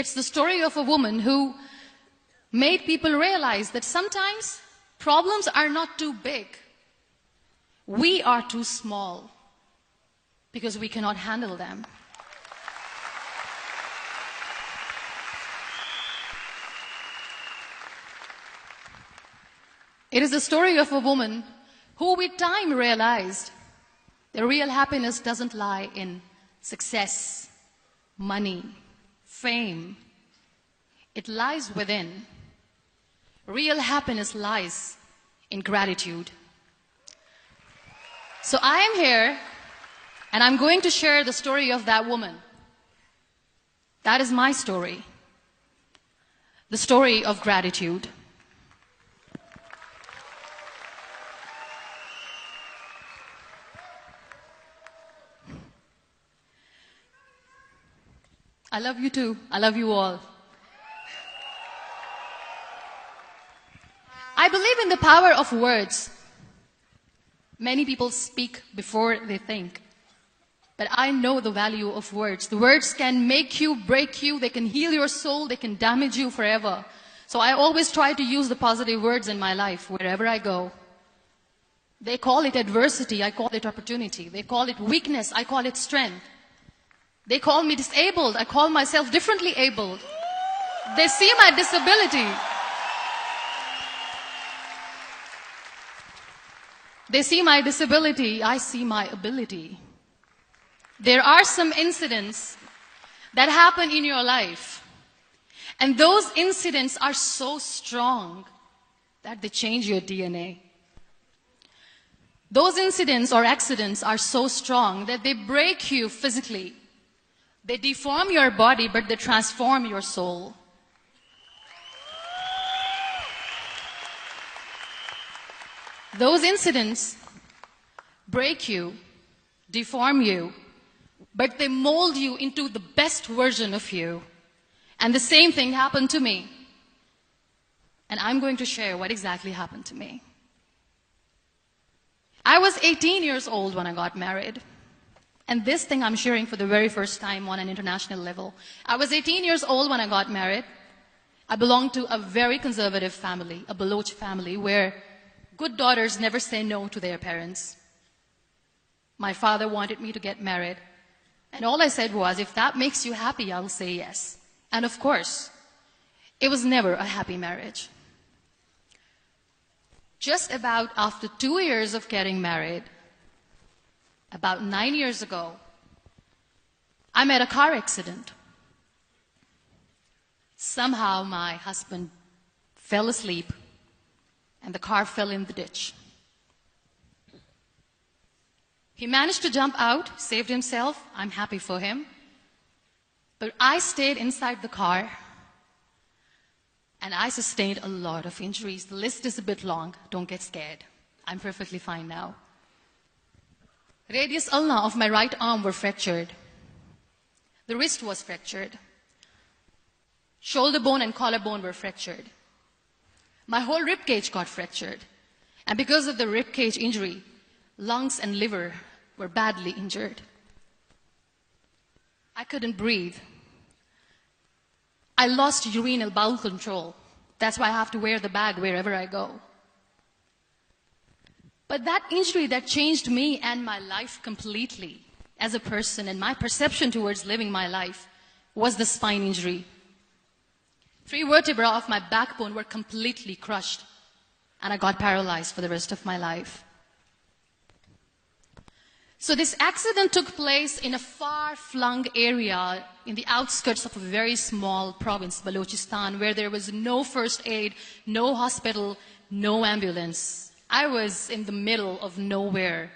It's the story of a woman who made people realize that sometimes problems are not too big. We are too small because we cannot handle them. It is the story of a woman who with time realized the real happiness doesn't lie in success, money, fame. It lies within. Real happiness lies in gratitude. So I am here and I'm going to share the story of that woman. That is my story. The story of gratitude. I love you too. I love you all. I believe in the power of words. Many people speak before they think. But I know the value of words. The words can make you, break you, they can heal your soul, they can damage you forever. So I always try to use the positive words in my life wherever I go. They call it adversity, I call it opportunity. They call it weakness, I call it strength. They call me disabled. I call myself differently abled. They see my disability. They see my disability. I see my ability. There are some incidents that happen in your life. And those incidents are so strong that they change your DNA. Those incidents or accidents are so strong that they break you physically. They deform your body, but they transform your soul. Those incidents break you, deform you, but they mold you into the best version of you. And the same thing happened to me. And I'm going to share what exactly happened to me. I was 18 years old when I got married. And this thing I'm sharing for the very first time on an international level. I was 18 years old when I got married. I belonged to a very conservative family, a Baloch family, where good daughters never say no to their parents. My father wanted me to get married. And all I said was, if that makes you happy, I'll say yes. And of course, it was never a happy marriage. Just about after 2 years of getting married, about 9 years ago, I met a car accident. Somehow my husband fell asleep and the car fell in the ditch. He managed to jump out, saved himself. I'm happy for him. But I stayed inside the car and I sustained a lot of injuries. The list is a bit long. Don't get scared. I'm perfectly fine now. Radius ulna of my right arm were fractured. The wrist was fractured. Shoulder bone and collarbone were fractured. My whole rib cage got fractured. And because of the rib cage injury, lungs and liver were badly injured. I couldn't breathe. I lost urinary bowel control. That's why I have to wear the bag wherever I go. But that injury that changed me and my life completely as a person and my perception towards living my life was the spine injury. 3 vertebrae of my backbone were completely crushed and I got paralyzed for the rest of my life. So this accident took place in a far-flung area in the outskirts of a very small province, Balochistan, where there was no first aid, no hospital, no ambulance. I was in the middle of nowhere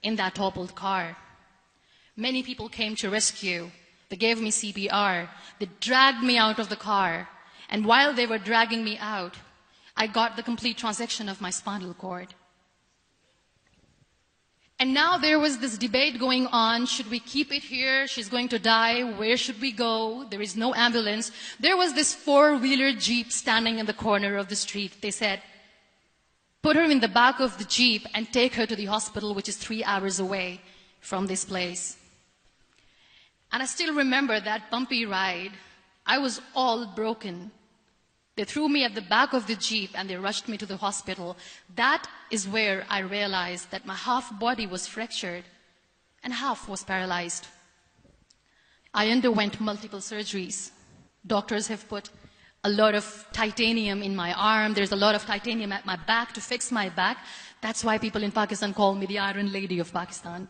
in that toppled car. Many people came to rescue. They gave me CPR. They dragged me out of the car. And while they were dragging me out, I got the complete transection of my spinal cord. And now there was this debate going on. Should we keep it here? She's going to die. Where should we go? There is no ambulance. There was this 4-wheeler Jeep standing in the corner of the street. They said, put her in the back of the Jeep and take her to the hospital, which is 3 hours away from this place. And I still remember that bumpy ride. I was all broken. They threw me at the back of the jeep and they rushed me to the hospital. That is where I realized that my half body was fractured and half was paralyzed. I underwent multiple surgeries. Doctors have put a lot of titanium in my arm. There's a lot of titanium at my back to fix my back. That's why people in Pakistan call me the Iron Lady of Pakistan.